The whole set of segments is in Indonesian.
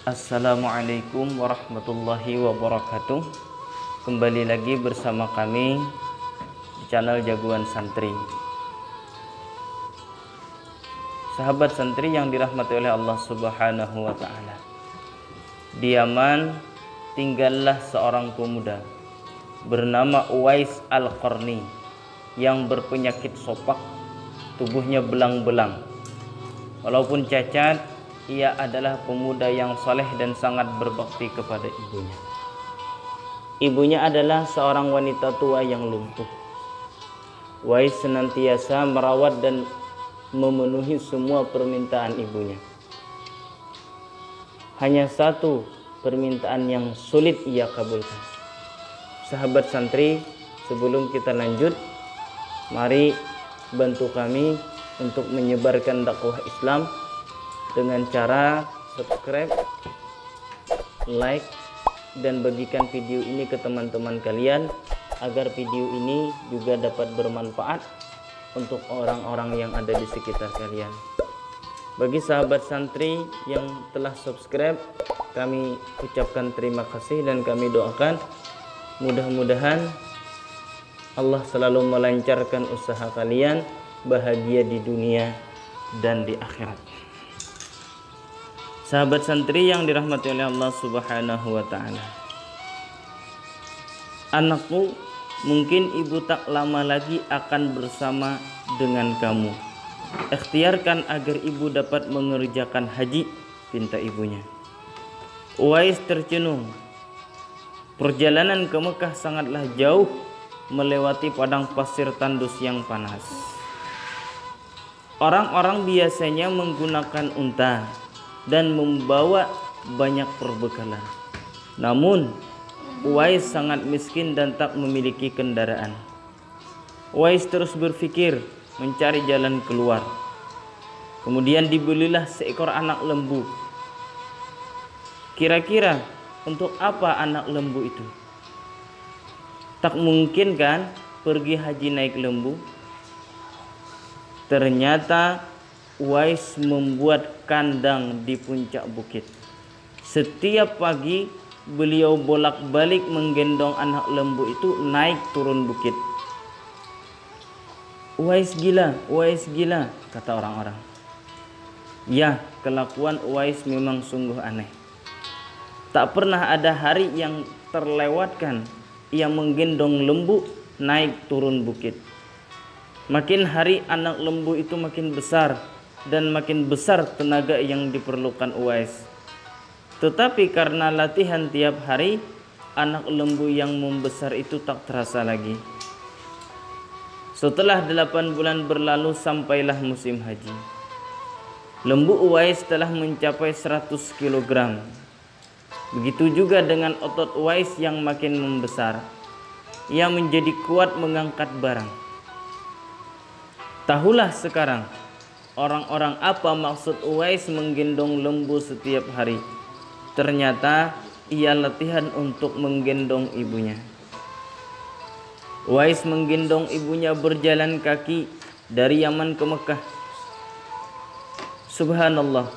Assalamualaikum warahmatullahi wabarakatuh. Kembali lagi bersama kami di channel Jagoan Santri. Sahabat santri yang dirahmati oleh Allah Subhanahu wa taala. Di Yaman tinggallah seorang pemuda bernama Uwais Al-Qarni yang berpenyakit sopak, tubuhnya belang-belang. Walaupun cacat, ia adalah pemuda yang soleh dan sangat berbakti kepada ibunya. Ibunya adalah seorang wanita tua yang lumpuh. Uwais senantiasa merawat dan memenuhi semua permintaan ibunya. Hanya satu permintaan yang sulit ia kabulkan. Sahabat santri, sebelum kita lanjut, mari bantu kami untuk menyebarkan dakwah Islam dengan cara subscribe, like, dan bagikan video ini ke teman-teman kalian agar video ini juga dapat bermanfaat untuk orang-orang yang ada di sekitar kalian. Bagi sahabat santri yang telah subscribe, kami ucapkan terima kasih dan kami doakan mudah-mudahan Allah selalu melancarkan usaha kalian, bahagia di dunia dan di akhirat. Sahabat santri yang dirahmati oleh Allah Subhanahu wa taala. Anakku, mungkin ibu tak lama lagi akan bersama dengan kamu. Ikhtiarkan agar ibu dapat mengerjakan haji, pinta ibunya. Uwais tercenung. Perjalanan ke Mekah sangatlah jauh, melewati padang pasir tandus yang panas. Orang-orang biasanya menggunakan unta dan membawa banyak perbekalan. Namun Uwais sangat miskin dan tak memiliki kendaraan. Uwais terus berpikir mencari jalan keluar. Kemudian dibelilah seekor anak lembu. Kira-kira untuk apa anak lembu itu? Tak mungkin kan pergi haji naik lembu? Ternyata Uwais membuat kandang di puncak bukit. Setiap pagi beliau bolak-balik menggendong anak lembu itu naik turun bukit. Uwais gila, kata orang-orang. Ya, kelakuan Uwais memang sungguh aneh. Tak pernah ada hari yang terlewatkan ia menggendong lembu naik turun bukit. Makin hari anak lembu itu makin besar dan makin besar tenaga yang diperlukan Uwais. Tetapi karena latihan tiap hari, anak lembu yang membesar itu tak terasa lagi. Setelah 8 bulan berlalu sampailah musim haji. Lembu Uwais telah mencapai 100 kg. Begitu juga dengan otot Uwais yang makin membesar. Ia menjadi kuat mengangkat barang. Tahulah sekarang orang-orang apa maksud Uwais menggendong lembu setiap hari. Ternyata ia latihan untuk menggendong ibunya. Uwais menggendong ibunya berjalan kaki dari Yaman ke Mekah. Subhanallah,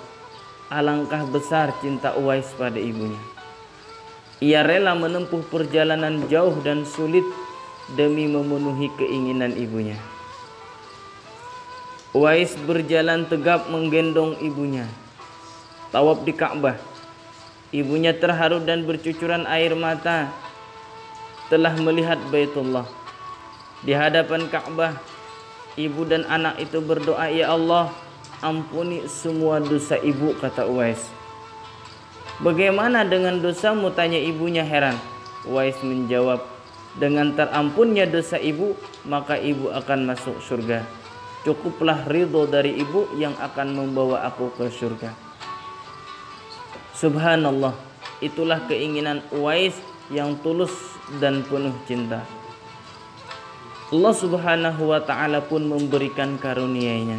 alangkah besar cinta Uwais pada ibunya. Ia rela menempuh perjalanan jauh dan sulit demi memenuhi keinginan ibunya. Uwais berjalan tegap menggendong ibunya. Tawaf di Ka'bah. Ibunya terharu dan bercucuran air mata telah melihat Baitullah. Di hadapan Ka'bah, ibu dan anak itu berdoa, "Ya Allah, ampuni semua dosa ibu," kata Uwais. "Bagaimana dengan dosamu?" tanya ibunya heran. Uwais menjawab, "Dengan terampunnya dosa ibu, maka ibu akan masuk surga. Cukuplah ridho dari ibu yang akan membawa aku ke surga." Subhanallah, itulah keinginan Uwais yang tulus dan penuh cinta. Allah Subhanahu wa ta'ala pun memberikan karunia-Nya.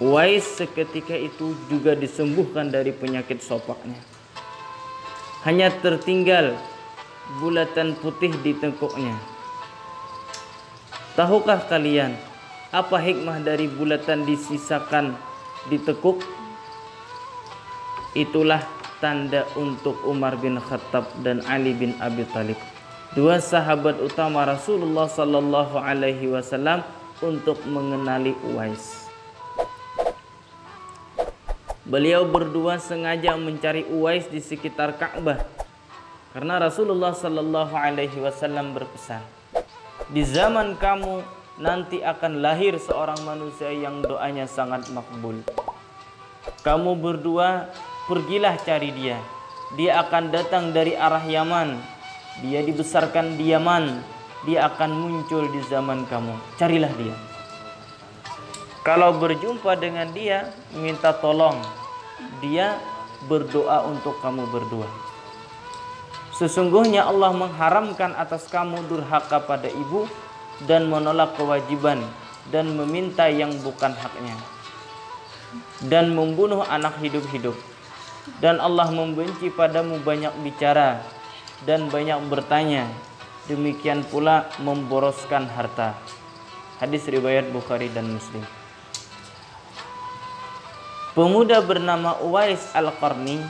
Uwais seketika itu juga disembuhkan dari penyakit sopaknya. Hanya tertinggal bulatan putih di tengkuknya. Tahukah kalian apa hikmah dari bulatan disisakan di tekuk? Itulah tanda untuk Umar bin Khattab dan Ali bin Abi Thalib, dua sahabat utama Rasulullah sallallahu alaihi wasallam, untuk mengenali Uwais. Beliau berdua sengaja mencari Uwais di sekitar Ka'bah karena Rasulullah sallallahu alaihi wasallam berpesan, di zaman kamu nanti akan lahir seorang manusia yang doanya sangat makbul. Kamu berdua pergilah cari dia. Dia akan datang dari arah Yaman. Dia dibesarkan di Yaman. Dia akan muncul di zaman kamu. Carilah dia. Kalau berjumpa dengan dia, minta tolong. Dia berdoa untuk kamu berdua. Sesungguhnya Allah mengharamkan atas kamu durhaka pada ibu dan menolak kewajiban dan meminta yang bukan haknya dan membunuh anak hidup-hidup. Dan Allah membenci padamu banyak bicara dan banyak bertanya, demikian pula memboroskan harta. Hadis riwayat Bukhari dan Muslim. Pemuda bernama Uwais Al-Qarni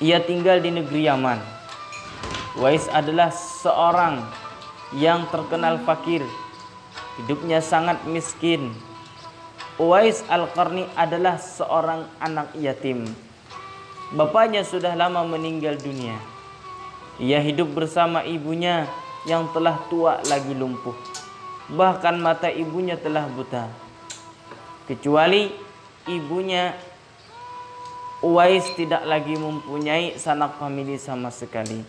ia tinggal di negeri Yaman. Uwais adalah seorang yang terkenal fakir, hidupnya sangat miskin. Uwais Al-Qarni adalah seorang anak yatim. Bapaknya sudah lama meninggal dunia. Ia hidup bersama ibunya yang telah tua lagi lumpuh. Bahkan mata ibunya telah buta. Kecuali ibunya, Uwais tidak lagi mempunyai sanak famili sama sekali.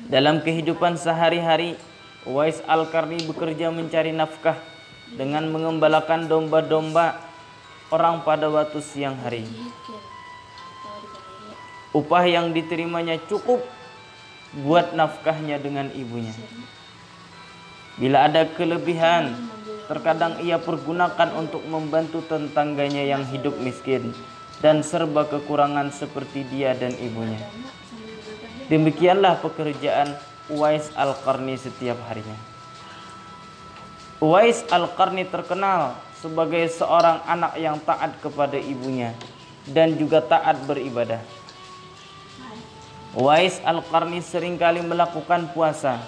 Dalam kehidupan sehari-hari, Uwais Al-Qarni bekerja mencari nafkah dengan mengembalakan domba-domba orang pada waktu siang hari. Upah yang diterimanya cukup buat nafkahnya dengan ibunya. Bila ada kelebihan, terkadang ia pergunakan untuk membantu tetangganya yang hidup miskin dan serba kekurangan seperti dia dan ibunya. Demikianlah pekerjaan Uwais Al-Qarni setiap harinya. Uwais Al-Qarni terkenal sebagai seorang anak yang taat kepada ibunya dan juga taat beribadah. Uwais Al-Qarni seringkali melakukan puasa.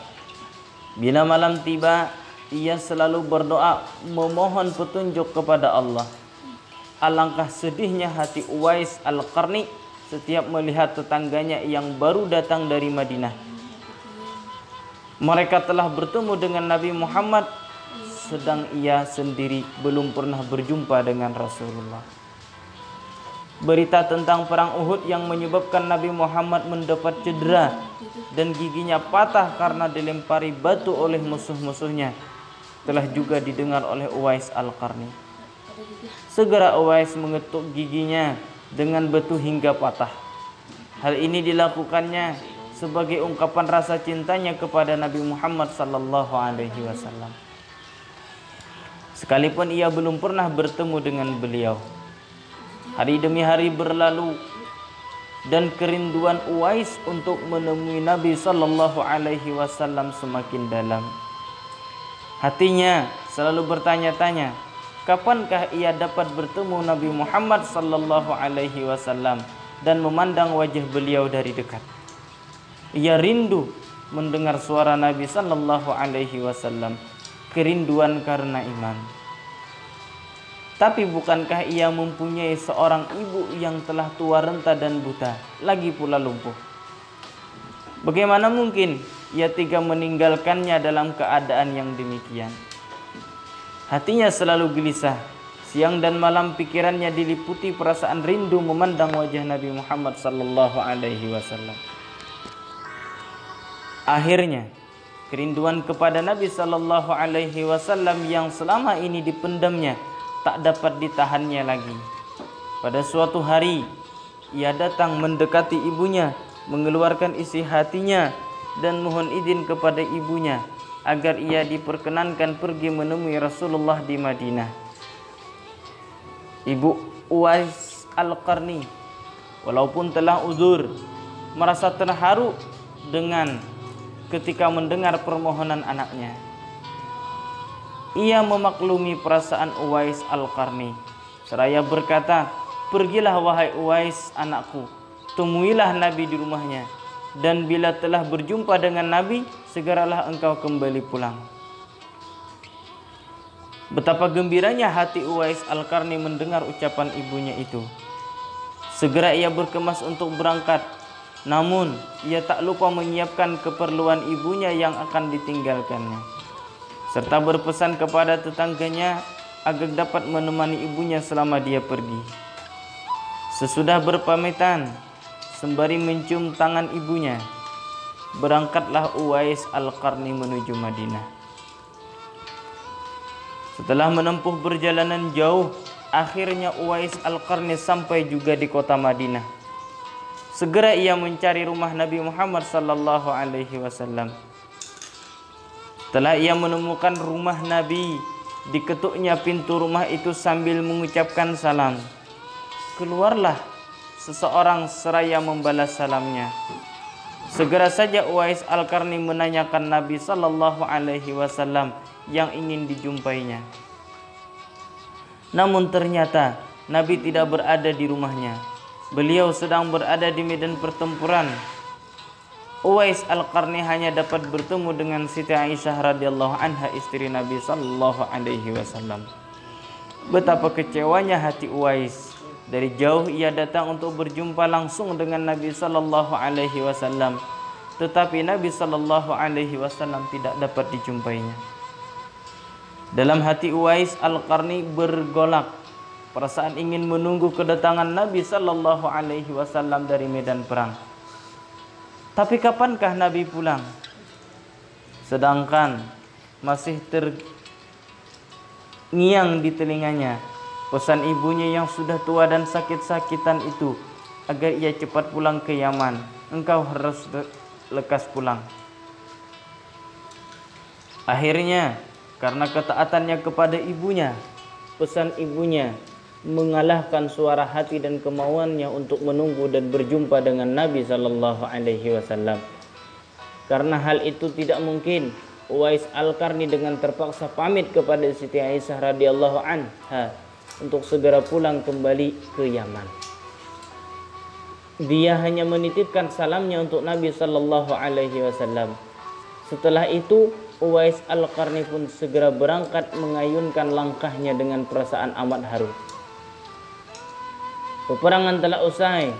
Bila malam tiba, ia selalu berdoa memohon petunjuk kepada Allah. Alangkah sedihnya hati Uwais Al-Qarni setiap melihat tetangganya yang baru datang dari Madinah. Mereka telah bertemu dengan Nabi Muhammad, sedang ia sendiri belum pernah berjumpa dengan Rasulullah. Berita tentang perang Uhud yang menyebabkan Nabi Muhammad mendapat cedera dan giginya patah karena dilempari batu oleh musuh-musuhnya telah juga didengar oleh Uwais Al-Qarni. Segera Uwais mengetuk giginya dengan batu hingga patah. Hal ini dilakukannya sebagai ungkapan rasa cintanya kepada Nabi Muhammad sallallahu alaihi wasallam. Sekalipun ia belum pernah bertemu dengan beliau. Hari demi hari berlalu dan kerinduan Uwais untuk menemui Nabi sallallahu alaihi wasallam semakin dalam. Hatinya selalu bertanya-tanya, kapankah ia dapat bertemu Nabi Muhammad sallallahu alaihi wasallam dan memandang wajah beliau dari dekat. Ia rindu mendengar suara Nabi sallallahu alaihi wasallam, kerinduan karena iman. Tapi bukankah ia mempunyai seorang ibu yang telah tua renta dan buta, lagi pula lumpuh? Bagaimana mungkin ia tega meninggalkannya dalam keadaan yang demikian? Hatinya selalu gelisah. Siang dan malam pikirannya diliputi perasaan rindu memandang wajah Nabi Muhammad sallallahu alaihi wasallam. Akhirnya, kerinduan kepada Nabi sallallahu alaihi wasallam yang selama ini dipendamnya tak dapat ditahannya lagi. Pada suatu hari, ia datang mendekati ibunya, mengeluarkan isi hatinya dan mohon izin kepada ibunya agar ia diperkenankan pergi menemui Rasulullah di Madinah. Ibu Uwais Al-Qarni walaupun telah uzur, merasa terharu dengan ketika mendengar permohonan anaknya. ia memaklumi perasaan Uwais Al-Qarni. Seraya berkata, "Pergilah wahai Uwais anakku, temuilah Nabi di rumahnya, dan bila telah berjumpa dengan Nabi, segeralah engkau kembali pulang." Betapa gembiranya hati Uwais Al-Qarni mendengar ucapan ibunya itu. Segera ia berkemas untuk berangkat, namun ia tak lupa menyiapkan keperluan ibunya yang akan ditinggalkannya, serta berpesan kepada tetangganya agar dapat menemani ibunya selama dia pergi. Sesudah berpamitan, sembari mencium tangan ibunya, berangkatlah Uwais Al-Qarni menuju Madinah. Setelah menempuh perjalanan jauh, akhirnya Uwais Al-Qarni sampai juga di kota Madinah. Segera ia mencari rumah Nabi Muhammad sallallahu alaihi wasallam. Setelah ia menemukan rumah Nabi, diketuknya pintu rumah itu sambil mengucapkan salam. Keluarlah seseorang seraya membalas salamnya. Segera saja Uwais Al-Qarni menanyakan Nabi sallallahu alaihi wasallam yang ingin dijumpainya. Namun ternyata Nabi tidak berada di rumahnya. Beliau sedang berada di medan pertempuran. Uwais Al-Qarni hanya dapat bertemu dengan Siti Aisyah radhiyallahu anha, istri Nabi sallallahu alaihi wasallam. Betapa kecewanya hati Uwais. Dari jauh ia datang untuk berjumpa langsung dengan Nabi sallallahu alaihi wasallam, tetapi Nabi sallallahu alaihi wasallam tidak dapat dijumpainya. Dalam hati Uwais Al-Qarni bergolak perasaan ingin menunggu kedatangan Nabi sallallahu alaihi wasallam dari medan perang. Tapi kapankah Nabi pulang? Sedangkan masih terngiang di telinganya pesan ibunya yang sudah tua dan sakit-sakitan itu agar ia cepat pulang ke Yaman. Engkau harus lekas pulang. Akhirnya, karena ketaatannya kepada ibunya, pesan ibunya mengalahkan suara hati dan kemauannya untuk menunggu dan berjumpa dengan Nabi sallallahu alaihi wasallam. Karena hal itu tidak mungkin, Uwais Al-Qarni dengan terpaksa pamit kepada Siti Aisyah radhiyallahu anha untuk segera pulang kembali ke Yaman. Dia hanya menitipkan salamnya untuk Nabi sallallahu alaihi wasallam. Setelah itu, Uwais Al-Qarni pun segera berangkat mengayunkan langkahnya dengan perasaan amat haru. Peperangan telah usai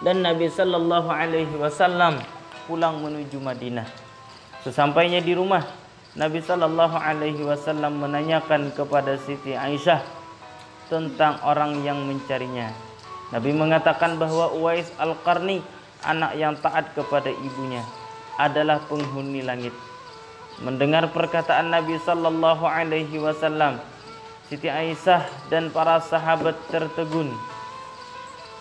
dan Nabi sallallahu alaihi wasallam pulang menuju Madinah. Sesampainya di rumah, Nabi sallallahu alaihi wasallam menanyakan kepada Siti Aisyah tentang orang yang mencarinya. Nabi mengatakan bahwa Uwais Al-Qarni, anak yang taat kepada ibunya, adalah penghuni langit. Mendengar perkataan Nabi sallallahu alaihi wasallam, Siti Aisyah dan para sahabat tertegun.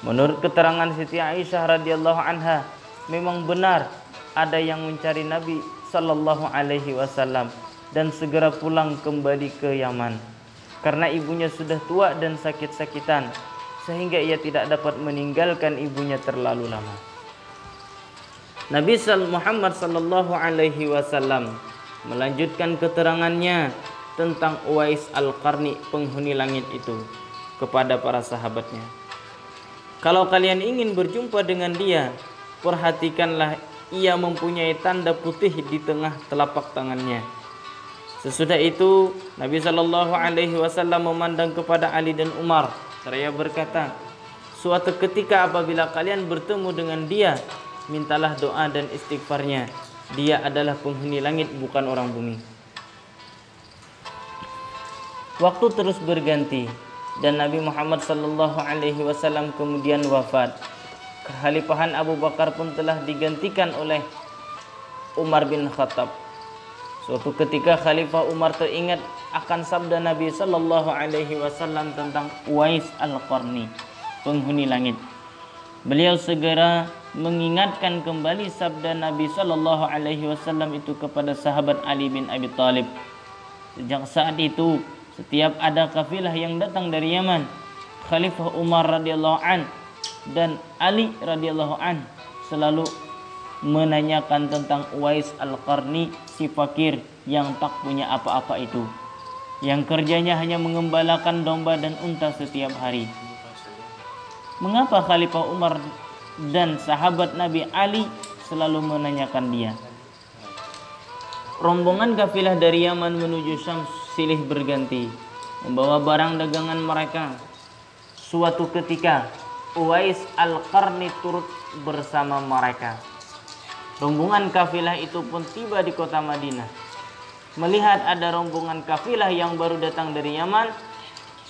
Menurut keterangan Siti Aisyah radhiyallahu anha, memang benar ada yang mencari Nabi sallallahu alaihi wasallam dan segera pulang kembali ke Yaman. Karena ibunya sudah tua dan sakit-sakitan, sehingga ia tidak dapat meninggalkan ibunya terlalu lama. Nabi Muhammad sallallahu alaihi wasallam melanjutkan keterangannya tentang Uwais Al-Qarni, penghuni langit itu, kepada para sahabatnya. Kalau kalian ingin berjumpa dengan dia, perhatikanlah ia mempunyai tanda putih di tengah telapak tangannya. Sesudah itu Nabi sallallahu alaihi wasallam memandang kepada Ali dan Umar seraya berkata, suatu ketika apabila kalian bertemu dengan dia, mintalah doa dan istighfarnya. Dia adalah penghuni langit, bukan orang bumi. Waktu terus berganti dan Nabi Muhammad sallallahu alaihi wasallam kemudian wafat. Kekhalifahan Abu Bakar pun telah digantikan oleh Umar bin Khattab. Suatu ketika Khalifah Umar teringat akan sabda Nabi sallallahu alaihi wasallam tentang Uwais Al-Qarni, penghuni langit. Beliau segera mengingatkan kembali sabda Nabi sallallahu alaihi wasallam itu kepada sahabat Ali bin Abi Thalib. Sejak saat itu, setiap ada kafilah yang datang dari Yaman, Khalifah Umar radhiyallahu an dan Ali radhiyallahu an selalu menanyakan tentang Uwais Al-Qarni, si fakir yang tak punya apa-apa itu. yang kerjanya hanya mengembalakan domba dan unta setiap hari. Mengapa Khalifah Umar dan sahabat Nabi Ali selalu menanyakan dia? Rombongan kafilah dari Yaman menuju Syam silih berganti membawa barang dagangan mereka. Suatu ketika Uwais Al-Qarni turut bersama mereka. Rombongan kafilah itu pun tiba di kota Madinah. Melihat ada rombongan kafilah yang baru datang dari Yaman,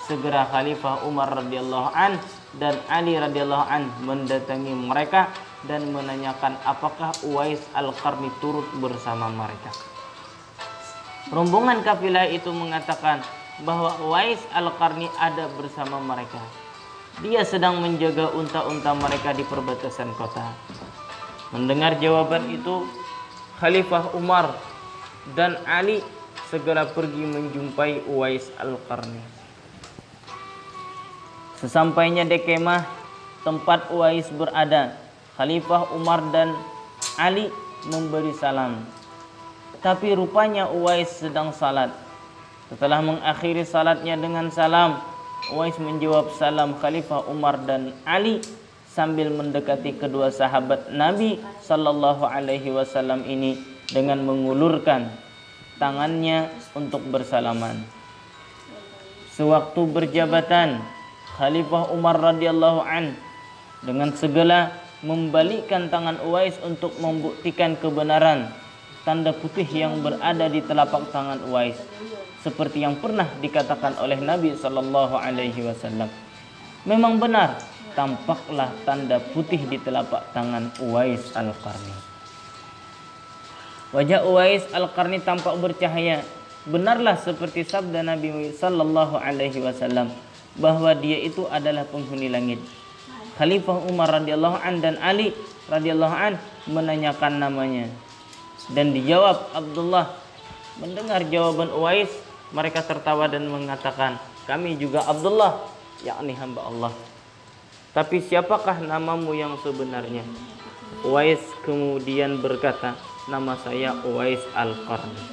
segera Khalifah Umar radhiyallahu an dan Ali radhiyallahu an mendatangi mereka dan menanyakan apakah Uwais Al-Qarni turut bersama mereka. Rombongan kafilah itu mengatakan bahwa Uwais Al-Qarni ada bersama mereka. Dia sedang menjaga unta-unta mereka di perbatasan kota. Mendengar jawaban itu, Khalifah Umar dan Ali segera pergi menjumpai Uwais Al-Qarni. Sesampainya di kemah tempat Uwais berada, Khalifah Umar dan Ali memberi salam. Tapi rupanya Uwais sedang salat. Setelah mengakhiri salatnya dengan salam, Uwais menjawab salam Khalifah Umar dan Ali sambil mendekati kedua sahabat Nabi sallallahu alaihi wasallam ini dengan mengulurkan tangannya untuk bersalaman. Sewaktu berjabatan, Khalifah Umar radhiyallahu an dengan segala membalikkan tangan Uwais untuk membuktikan kebenaran tanda putih yang berada di telapak tangan Uwais, seperti yang pernah dikatakan oleh Nabi sallallahu alaihi wasallam. Memang benar, tampaklah tanda putih di telapak tangan Uwais Al-Qarni. Wajah Uwais Al-Qarni tampak bercahaya. Benarlah seperti sabda Nabi sallallahu alaihi wasallam bahwa dia itu adalah penghuni langit. Khalifah Umar radhiyallahu an dan Ali radhiyallahu an menanyakan namanya dan dijawab Abdullah. Mendengar jawaban Uwais, mereka tertawa dan mengatakan, kami juga Abdullah, yakni hamba Allah. Tapi siapakah namamu yang sebenarnya? Uwais kemudian berkata, nama saya Uwais Al-Qarni.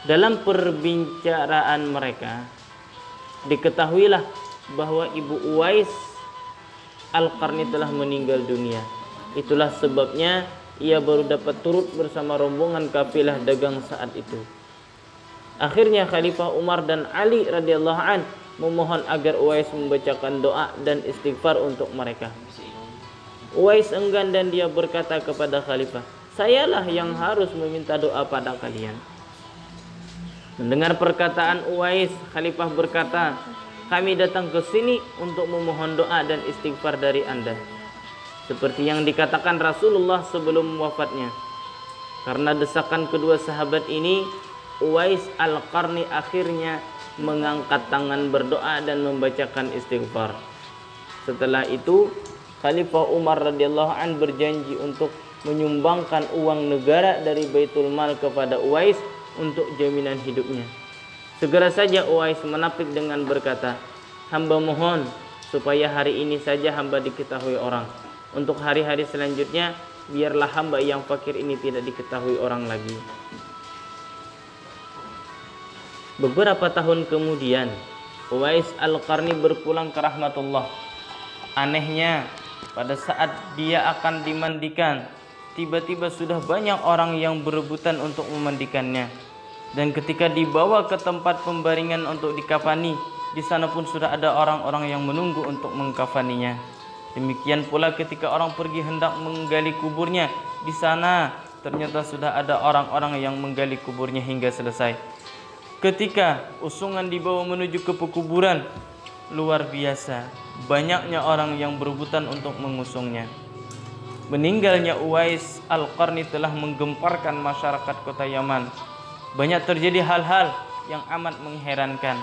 Dalam perbincangan mereka, diketahuilah bahwa ibu Uwais Al-Qarni telah meninggal dunia. Itulah sebabnya ia baru dapat turut bersama rombongan kafilah dagang saat itu. Akhirnya Khalifah Umar dan Ali radhiyallahu an memohon agar Uwais membacakan doa dan istighfar untuk mereka. Uwais enggan dan dia berkata kepada Khalifah, sayalah yang harus meminta doa pada kalian. Mendengar perkataan Uwais, Khalifah berkata, kami datang ke sini untuk memohon doa dan istighfar dari Anda, seperti yang dikatakan Rasulullah sebelum wafatnya. Karena desakan kedua sahabat ini, Uwais Al-Qarni akhirnya mengangkat tangan berdoa dan membacakan istighfar. Setelah itu, Khalifah Umar radhiyallahu an berjanji untuk menyumbangkan uang negara dari Baitul Mal kepada Uwais untuk jaminan hidupnya. Segera saja Uwais menapik dengan berkata, hamba mohon supaya hari ini saja hamba diketahui orang. Untuk hari-hari selanjutnya, biarlah hamba yang fakir ini tidak diketahui orang lagi. Beberapa tahun kemudian, Uwais Al-Qarni berpulang ke rahmatullah. Anehnya, pada saat dia akan dimandikan, tiba-tiba sudah banyak orang yang berebutan untuk memandikannya. Dan ketika dibawa ke tempat pembaringan untuk dikafani, di sana pun sudah ada orang-orang yang menunggu untuk mengkafaninya. Demikian pula ketika orang pergi hendak menggali kuburnya, di sana ternyata sudah ada orang-orang yang menggali kuburnya hingga selesai. Ketika usungan dibawa menuju ke pekuburan, luar biasa banyaknya orang yang berebutan untuk mengusungnya. Meninggalnya Uwais Al-Qarni telah menggemparkan masyarakat kota Yaman. Banyak terjadi hal-hal yang amat mengherankan.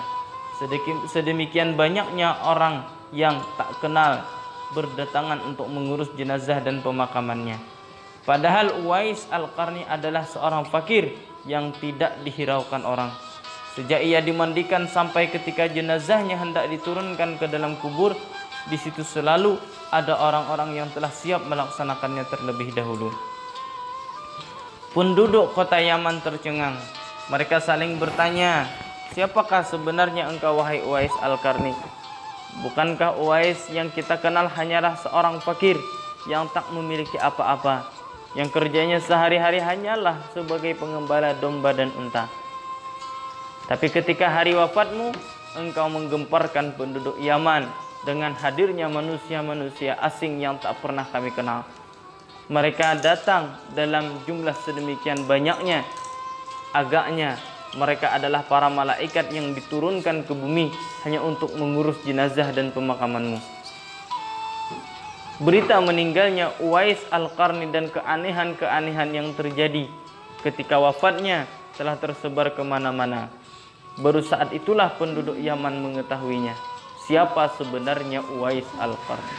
Sedemikian banyaknya orang yang tak kenal berdatangan untuk mengurus jenazah dan pemakamannya. Padahal Uwais Al-Qarni adalah seorang fakir yang tidak dihiraukan orang. Sejak ia dimandikan sampai ketika jenazahnya hendak diturunkan ke dalam kubur, di situ selalu ada orang-orang yang telah siap melaksanakannya terlebih dahulu. Penduduk kota Yaman tercengang. Mereka saling bertanya, siapakah sebenarnya engkau wahai Uwais Al-Qarni? Bukankah Uwais yang kita kenal hanyalah seorang fakir yang tak memiliki apa-apa, yang kerjanya sehari-hari hanyalah sebagai pengembala domba dan unta. Tapi ketika hari wafatmu, engkau menggemparkan penduduk Yaman dengan hadirnya manusia-manusia asing yang tak pernah kami kenal. Mereka datang dalam jumlah sedemikian banyaknya. Agaknya mereka adalah para malaikat yang diturunkan ke bumi hanya untuk mengurus jenazah dan pemakamanmu. Berita meninggalnya Uwais Al-Qarni dan keanehan-keanehan yang terjadi ketika wafatnya telah tersebar kemana-mana. Baru saat itulah penduduk Yaman mengetahuinya, siapa sebenarnya Uwais Al-Qarni.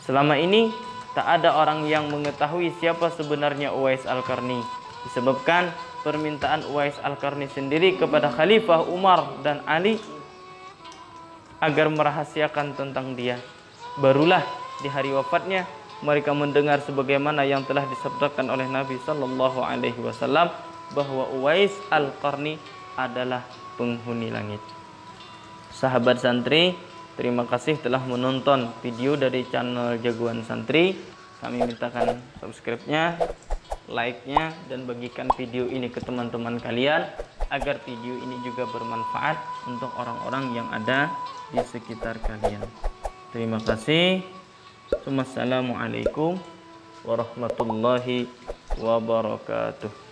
Selama ini tak ada orang yang mengetahui siapa sebenarnya Uwais Al-Qarni, disebabkan permintaan Uwais Al-Qarni sendiri kepada Khalifah Umar dan Ali agar merahasiakan tentang dia. Barulah di hari wafatnya mereka mendengar sebagaimana yang telah disabdakan oleh Nabi sallallahu alaihi wasallam bahwa Uwais Al-Qarni adalah penghuni langit. Sahabat santri, terima kasih telah menonton video dari channel Jagoan Santri. Kami mintakan subscribe-nya, like-nya, dan bagikan video ini ke teman-teman kalian agar video ini juga bermanfaat untuk orang-orang yang ada di sekitar kalian. Terima kasih. Wassalamualaikum warahmatullahi wabarakatuh.